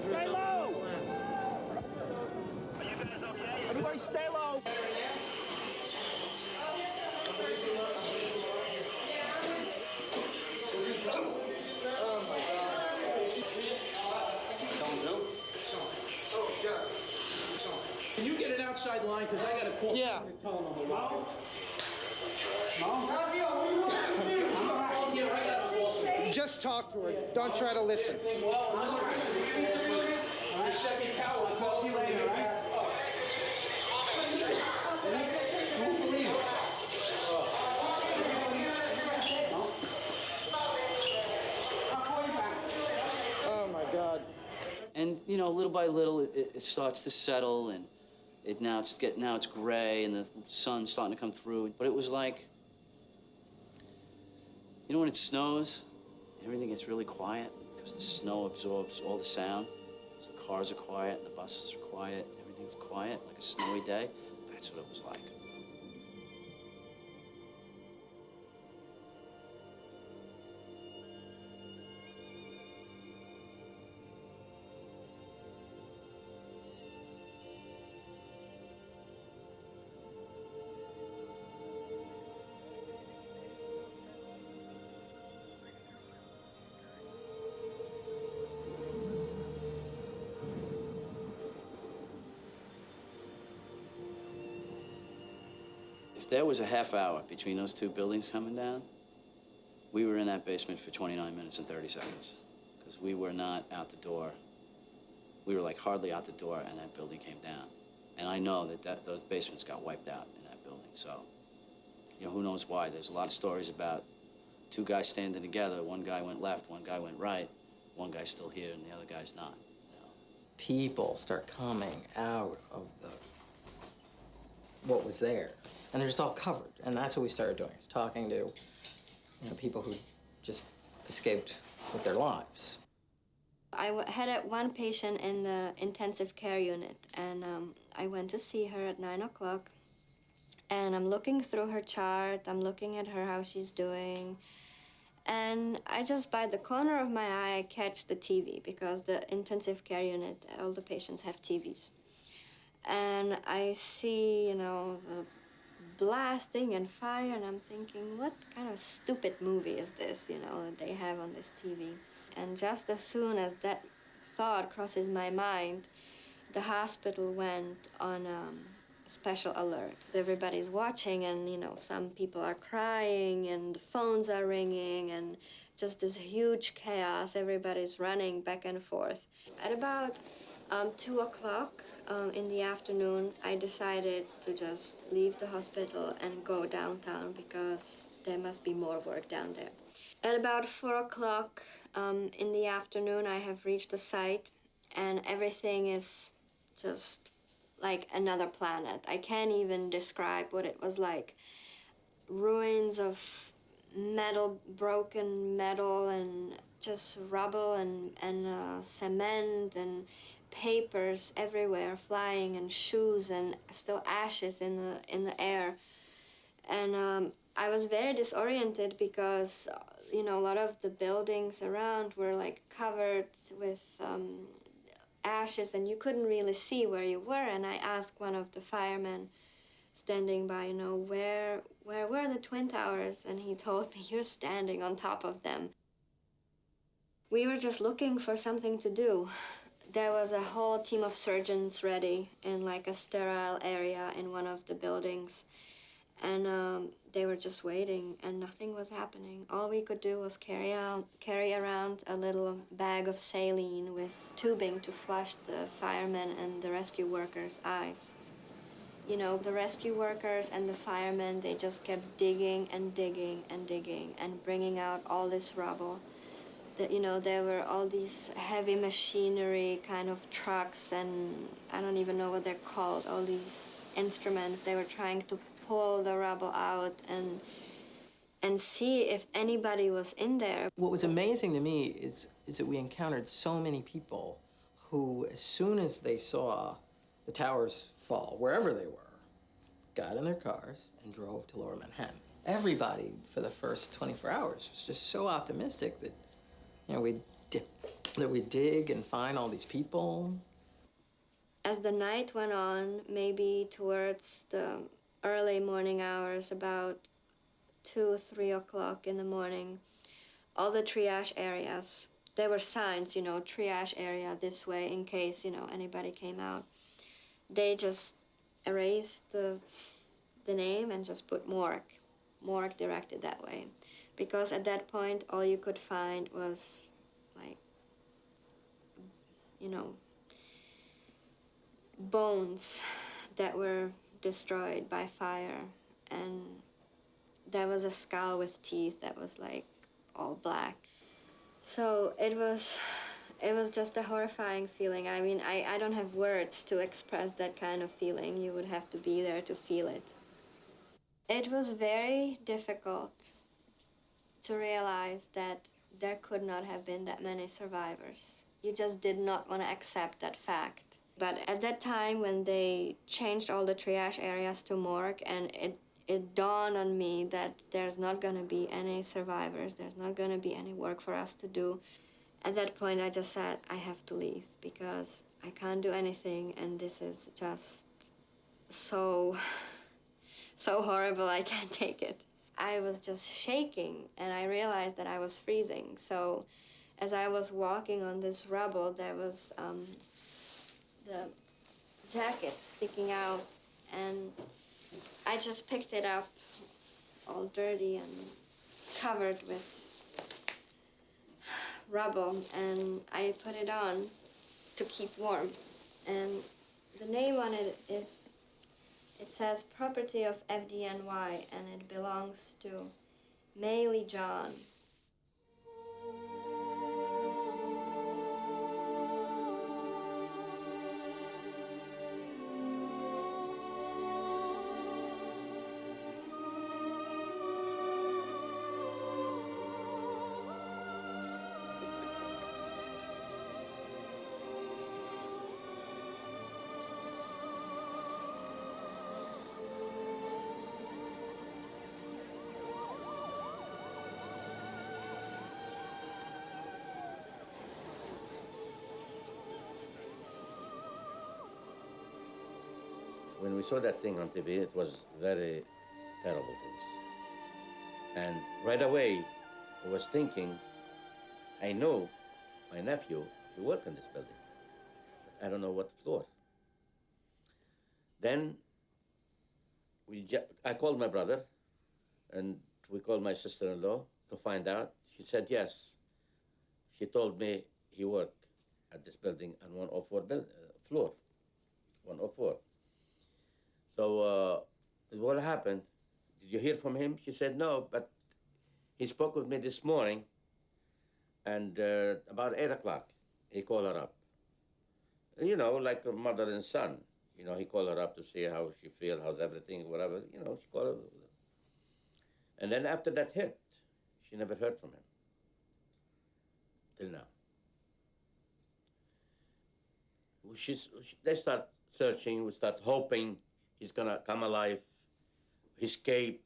Stay low. Everybody stay low. Can you get an outside line? Because I got to call Yeah. someone to tell them I'm alive. Just talk to her. Don't try to listen. Oh my God. And you know, little by little, it starts to settle, and now it's gray, and the sun's starting to come through. But it was like, you know, when it snows, everything gets really quiet because the snow absorbs all the sound. So the cars are quiet, the buses are quiet, everything's quiet, like a snowy day. That's what it was like. If there was a half hour between those two buildings coming down, we were in that basement for 29 minutes and 30 seconds because we were not out the door. We were like hardly out the door, and that building came down. And I know that those basements got wiped out in that building. So, you know, who knows why? There's a lot of stories about two guys standing together. One guy went left, one guy went right. One guy's still here, and the other guy's not. People start coming out of what was there, and they're just all covered. And that's what we started doing, is talking to people who just escaped with their lives. I had one patient in the intensive care unit, and I went to see her at 9 o'clock. And I'm looking through her chart, I'm looking at her, how she's doing. And I just, by the corner of my eye, I catch the TV, because the intensive care unit, all the patients have TVs. And I see, the blasting and fire, and I'm thinking, what kind of stupid movie is this, that they have on this TV? And just as soon as that thought crosses my mind, the hospital went on special alert. Everybody's watching, and some people are crying, and the phones are ringing, and just this huge chaos. Everybody's running back and forth. At about 2 o'clock in the afternoon, I decided to just leave the hospital and go downtown, because there must be more work down there. At about 4 o'clock in the afternoon, I have reached the site, and everything is just like another planet. I can't even describe what it was like. Ruins of metal, broken metal, and just rubble and cement and papers everywhere flying, and shoes, and still ashes in the air. And I was very disoriented, because a lot of the buildings around were like covered with ashes, and you couldn't really see where you were. And I asked one of the firemen standing by, where were the Twin Towers? And he told me, you're standing on top of them. We were just looking for something to do. There was a whole team of surgeons ready in like a sterile area in one of the buildings. And they were just waiting, and nothing was happening. All we could do was carry around a little bag of saline with tubing to flush the firemen and the rescue workers' eyes. The rescue workers and the firemen, they just kept digging and digging and digging and bringing out all this rubble. There were all these heavy machinery kind of trucks, and I don't even know what they're called, all these instruments. They were trying to pull the rubble out and see if anybody was in there. What was amazing to me is that we encountered so many people who, as soon as they saw the towers fall, wherever they were, got in their cars and drove to Lower Manhattan. Everybody, for the first 24 hours, was just so optimistic that, we'd dig and find all these people. As the night went on, maybe towards the early morning hours, about 2 or 3 o'clock in the morning, all the triage areas, there were signs, triage area this way in case, anybody came out. They just erased the name and just put morgue directed that way. Because at that point, all you could find was like, bones that were destroyed by fire, and there was a skull with teeth that was like all black. So it was just a horrifying feeling. I mean, I don't have words to express that kind of feeling. You would have to be there to feel it. It was very difficult to realize that there could not have been that many survivors. You just did not want to accept that fact. But at that time, when they changed all the triage areas to morgue, and it dawned on me that there's not going to be any survivors, there's not going to be any work for us to do. At that point, I just said, I have to leave, because I can't do anything, and this is just so horrible, I can't take it. I was just shaking, and I realized that I was freezing. So as I was walking on this rubble, there was the jacket sticking out, and I just picked it up, all dirty and covered with rubble, and I put it on to keep warm. And the name on it says property of FDNY, and it belongs to Maylee John. When we saw that thing on TV, it was very terrible things. And right away, I was thinking, I know my nephew, he worked in this building. But I don't know what floor. Then I called my brother, and we called my sister-in-law to find out. She said yes. She told me he worked at this building on 104 floor, 104. So what happened? Did you hear from him? She said no, but he spoke with me this morning, and about 8 o'clock, he called her up. You know, like a mother and son. You know, he called her up to see how she feels, how's everything, whatever. You know, she called her. And then after that hit, she never heard from him. Till now. They start searching, we start hoping he's gonna come alive, escaped.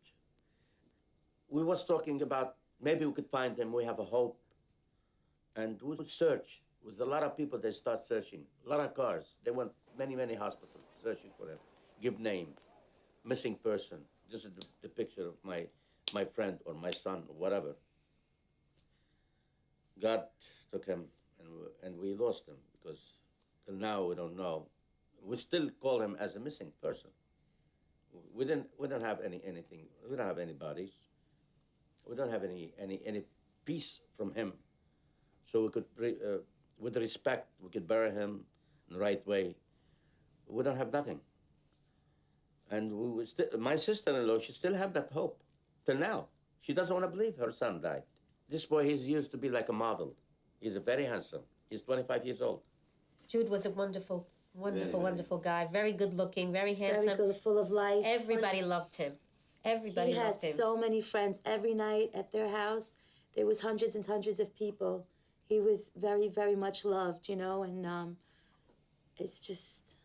We was talking about maybe we could find him, we have a hope. And we would search. With a lot of people, they start searching. A lot of cars. They went many, many hospitals searching for him. Give name, missing person. This is the picture of my friend or my son or whatever. God took him and we lost him because till now we don't know. We still call him as a missing person. We don't have anything. We don't have any bodies. We don't have any peace from him. So we could, with respect, we could bury him in the right way. We don't have nothing. And we would still, my sister-in-law, she still have that hope till now. She doesn't want to believe her son died. This boy, he's used to be like a model. He's very handsome. He's 25 years old. Jude was a wonderful, wonderful guy. Very good looking, very handsome. Very good, full of life. Everybody loved him. Everybody loved him. He had so many friends. Every night at their house, there was hundreds and hundreds of people. He was very, very much loved, you know, and it's just...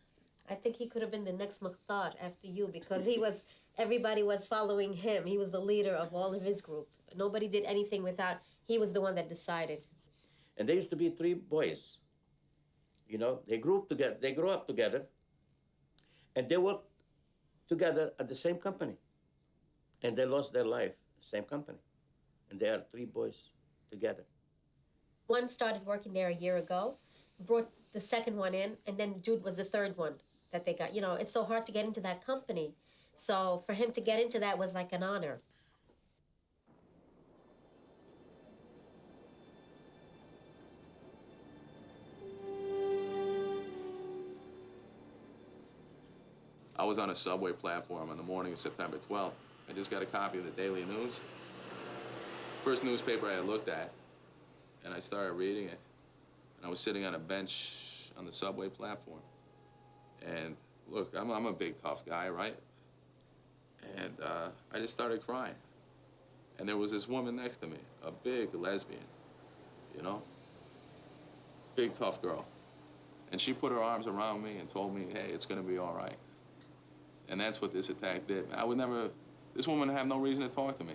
I think he could have been the next Mukhtar after you because everybody was following him. He was the leader of all of his group. Nobody did anything without, he was the one that decided. And there used to be 3 boys. You know, they grew up together, and they worked together at the same company. And they lost their life, same company. And they are 3 boys together. One started working there a year ago, brought the second one in, and then Jude was the third one that they got. You know, it's so hard to get into that company. So for him to get into that was like an honor. I was on a subway platform on the morning of September 12th. I just got a copy of the Daily News. First newspaper I had looked at, and I started reading it. And I was sitting on a bench on the subway platform. And look, I'm a big, tough guy, right? And I just started crying. And there was this woman next to me, a big lesbian, you know? Big, tough girl. And she put her arms around me and told me, hey, it's gonna be all right. And that's what this attack did. I would never, this woman had no reason to talk to me,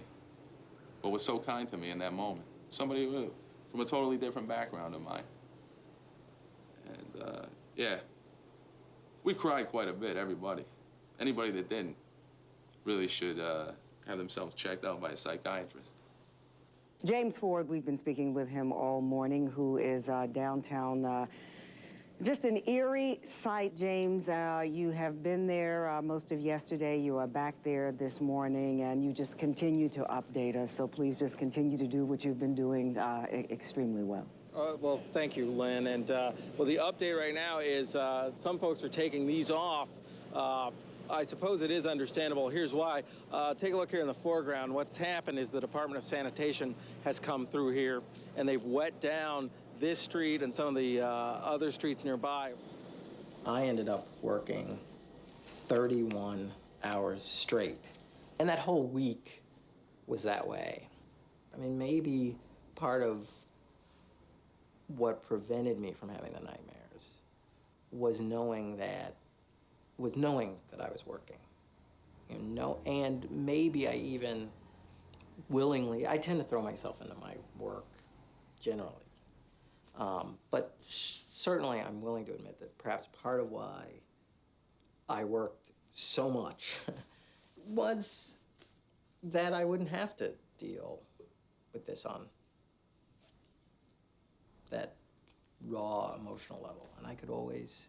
but was so kind to me in that moment. Somebody from a totally different background than mine. And yeah, we cried quite a bit, everybody. Anybody that didn't really should have themselves checked out by a psychiatrist. James Ford, we've been speaking with him all morning, who is downtown. Just an eerie sight, James. You have been there most of yesterday. You are back there this morning, and you just continue to update us. So please just continue to do what you've been doing extremely well. Well, thank you, Lynn. And well, the update right now is some folks are taking these off I suppose it is understandable. Here's why. Take a look here in the foreground. What's happened is the Department of Sanitation has come through here, and they've wet down this street and some of the other streets nearby. I ended up working 31 hours straight, and that whole week was that way. I mean, maybe part of what prevented me from having the nightmares was knowing that I was working, you know, and maybe I even willingly, I tend to throw myself into my work generally, but certainly I'm willing to admit that perhaps part of why I worked so much was that I wouldn't have to deal with this on that raw emotional level, and I could always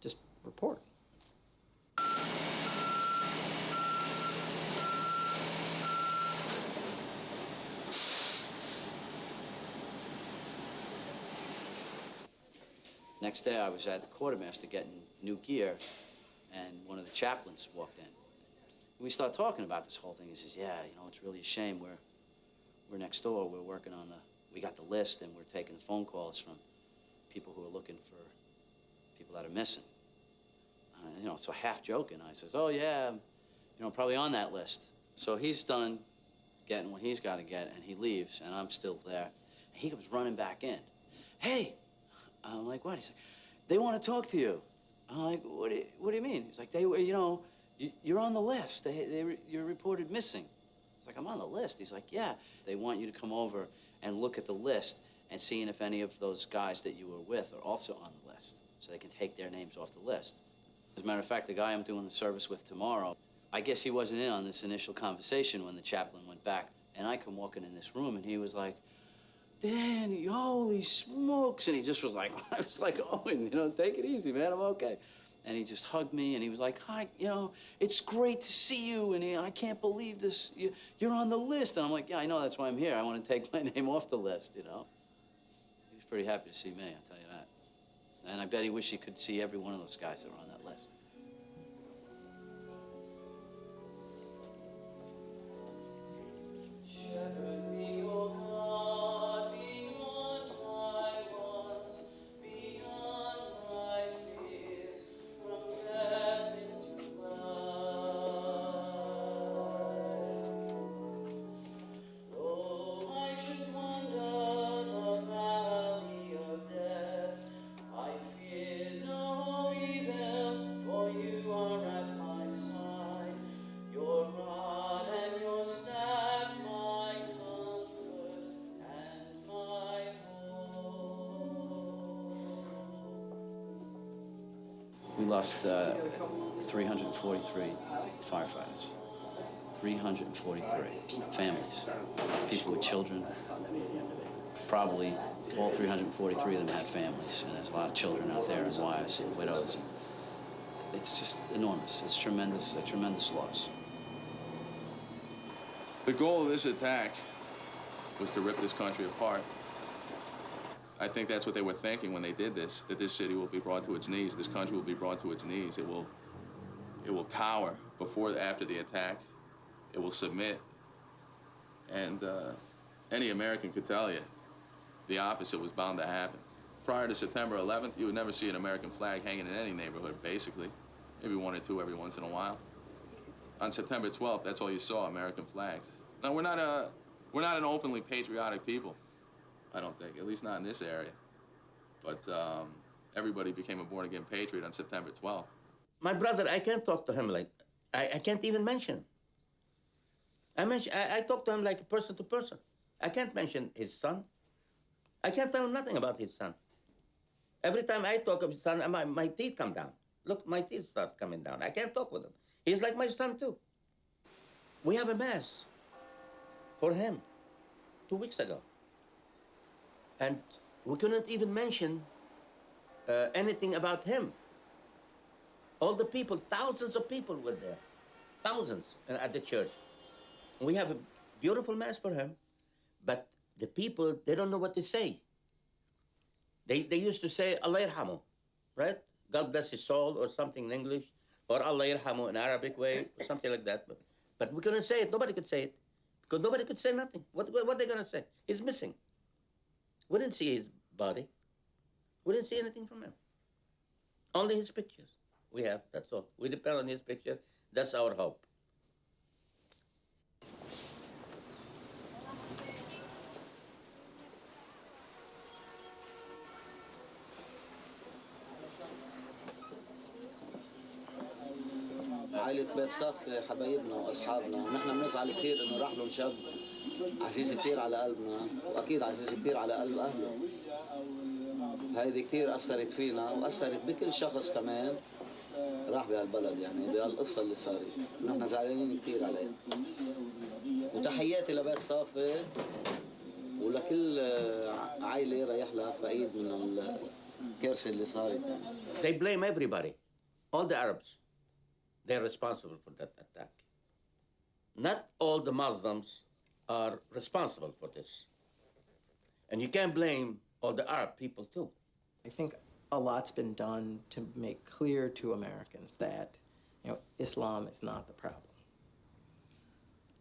just report. Next day, I was at the quartermaster getting new gear, and one of the chaplains walked in. We started talking about this whole thing. He says, yeah, you know, it's really a shame. We're next door. We're working on we got the list, and we're taking phone calls from people who are looking for people that are missing. You know, so half joking, I says, oh, yeah, you know, probably on that list. So he's done getting what he's got to get, and he leaves, and I'm still there. And he comes running back in. Hey, I'm like, what? He's like, they want to talk to you. I'm like, what do you mean? He's like, you know, you're on the list. You're reported missing. It's like, I'm on the list. He's like, yeah. They want you to come over and look at the list and seeing if any of those guys that you were with are also on the list, so they can take their names off the list. As a matter of fact, the guy I'm doing the service with tomorrow, I guess he wasn't in on this initial conversation when the chaplain went back, and I come walking in this room, and he was like, Danny, holy smokes. And he just was like, I was like, Owen, you know, take it easy, man, I'm okay. And he just hugged me, and he was like, hi, you know, it's great to see you, and I can't believe this, you're on the list. And I'm like, yeah, I know, that's why I'm here. I want to take my name off the list, you know. He was pretty happy to see me, I'll tell you that. And I bet he wished he could see every one of those guys that were on that list. We lost 343 firefighters, 343 families, people with children. Probably all 343 of them had families, and there's a lot of children out there, and wives and widows. It's just enormous. It's tremendous, a tremendous loss. The goal of this attack was to rip this country apart. I think that's what they were thinking when they did this, that this city will be brought to its knees, this country will be brought to its knees. It will cower after the attack. It will submit. And any American could tell you the opposite was bound to happen. Prior to September 11th, you would never see an American flag hanging in any neighborhood, basically. Maybe one or two every once in a while. On September 12th, that's all you saw, American flags. Now, we're not an openly patriotic people, I don't think, at least not in this area. But everybody became a born-again patriot on September 12th. My brother, I can't talk to him like, I can't even mention him. I talk to him like person to person. I can't mention his son. I can't tell him nothing about his son. Every time I talk of his son, my teeth come down. Look, my teeth start coming down. I can't talk with him. He's like my son, too. We have a mass for him 2 weeks ago. And we couldn't even mention anything about him. All the people, thousands of people were there. Thousands at the church. We have a beautiful mass for him, but the people, they don't know what to say. They used to say, Allah yarhamu, right? God bless his soul, or something in English. or Allah yarhamu in Arabic way, or something like that. But we couldn't say it. Nobody could say it. Because nobody could say nothing. What are they going to say? He's missing. We didn't see his body. We didn't see anything from him. Only his pictures we have, that's all. We depend on his picture. That's our hope. عائلة بيت صف حبايبنا وأصحابنا، ونحن بنزعل كثير إنه راح لهم شاب عزيز كثير على قلبنا، وأكيد عزيز كثير على قلب أهله. هيدي كثير أثرت فينا وأثرت بكل شخص كمان راح بهالبلد، يعني بهالقصة اللي صارت، نحن زعلانين كثير عليه. وتحياتي لبيت صافي ولكل عائلة رايح لها فقيد من الكارثة اللي صارت. They blame everybody, all the Arabs. They're responsible for that attack. Not all the Muslims are responsible for this. And you can't blame all the Arab people too. I think a lot's been done to make clear to Americans that, Islam is not the problem.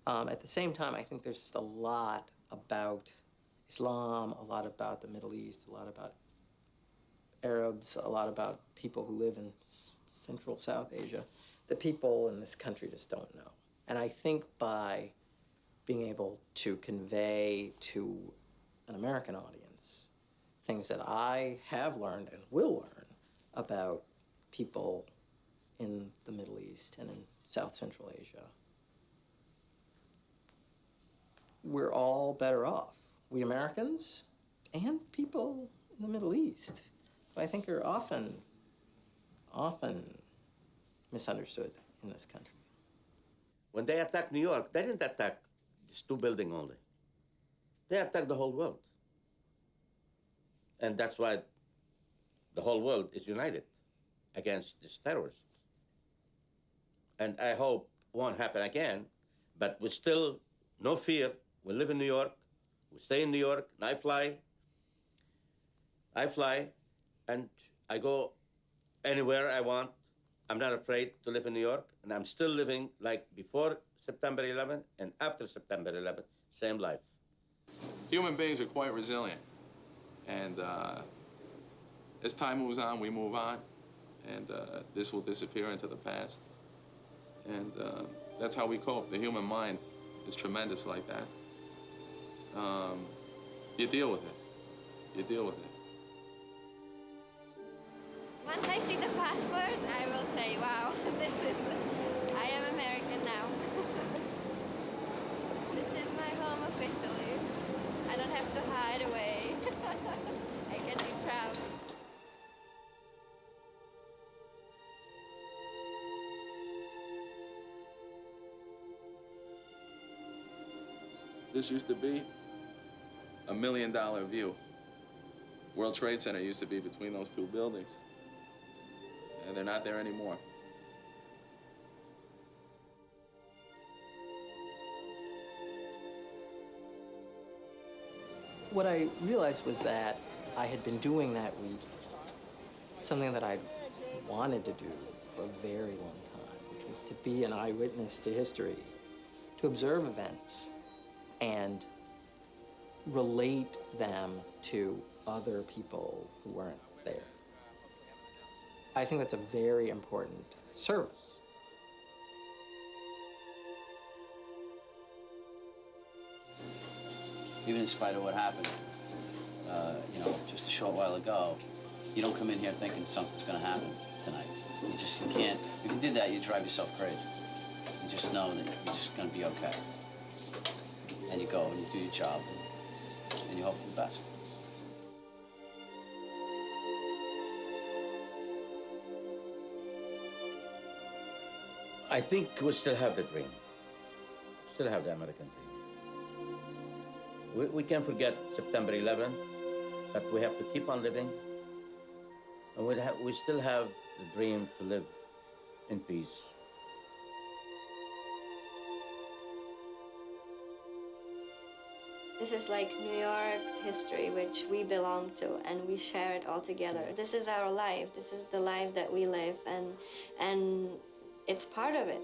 At the same time, I think there's just a lot about Islam, a lot about the Middle East, a lot about Arabs, a lot about people who live in Central South Asia that people in this country just don't know. And I think by being able to convey to an American audience things that I have learned and will learn about people in the Middle East and in South Central Asia, we're all better off. We Americans and people in the Middle East, who I think are often misunderstood in this country. When they attacked New York, they didn't attack these two buildings only. They attacked the whole world. And that's why the whole world is united against these terrorists. And I hope it won't happen again, but we still, no fear. We live in New York. We stay in New York, and I fly, and I go anywhere I want. I'm not afraid to live in New York, and I'm still living like before September 11 and after September 11, same life. Human beings are quite resilient, and as time moves on, we move on, and this will disappear into the past, and that's how we cope. The human mind is tremendous like that. You deal with it. You deal with it. Once I see the passport, I will say, wow, I am American now. This is my home officially. I don't have to hide away. I can be proud. This used to be $1 million view. World Trade Center used to be between those two buildings. And they're not there anymore. What I realized was that I had been doing that week something that I wanted to do for a very long time, which was to be an eyewitness to history, to observe events and relate them to other people who weren't there. I think that's a very important service. Even in spite of what happened, just a short while ago, you don't come in here thinking something's going to happen tonight. You can't. If you did that, you'd drive yourself crazy. You just know that you're just going to be okay. And you go and you do your job, and you hope for the best. I think we still have the dream. Still have the American dream. We can't forget September 11, but we have to keep on living. And we still have the dream to live in peace. This is like New York's history, which we belong to, and we share it all together. This is our life. This is the life that we live, and it's part of it.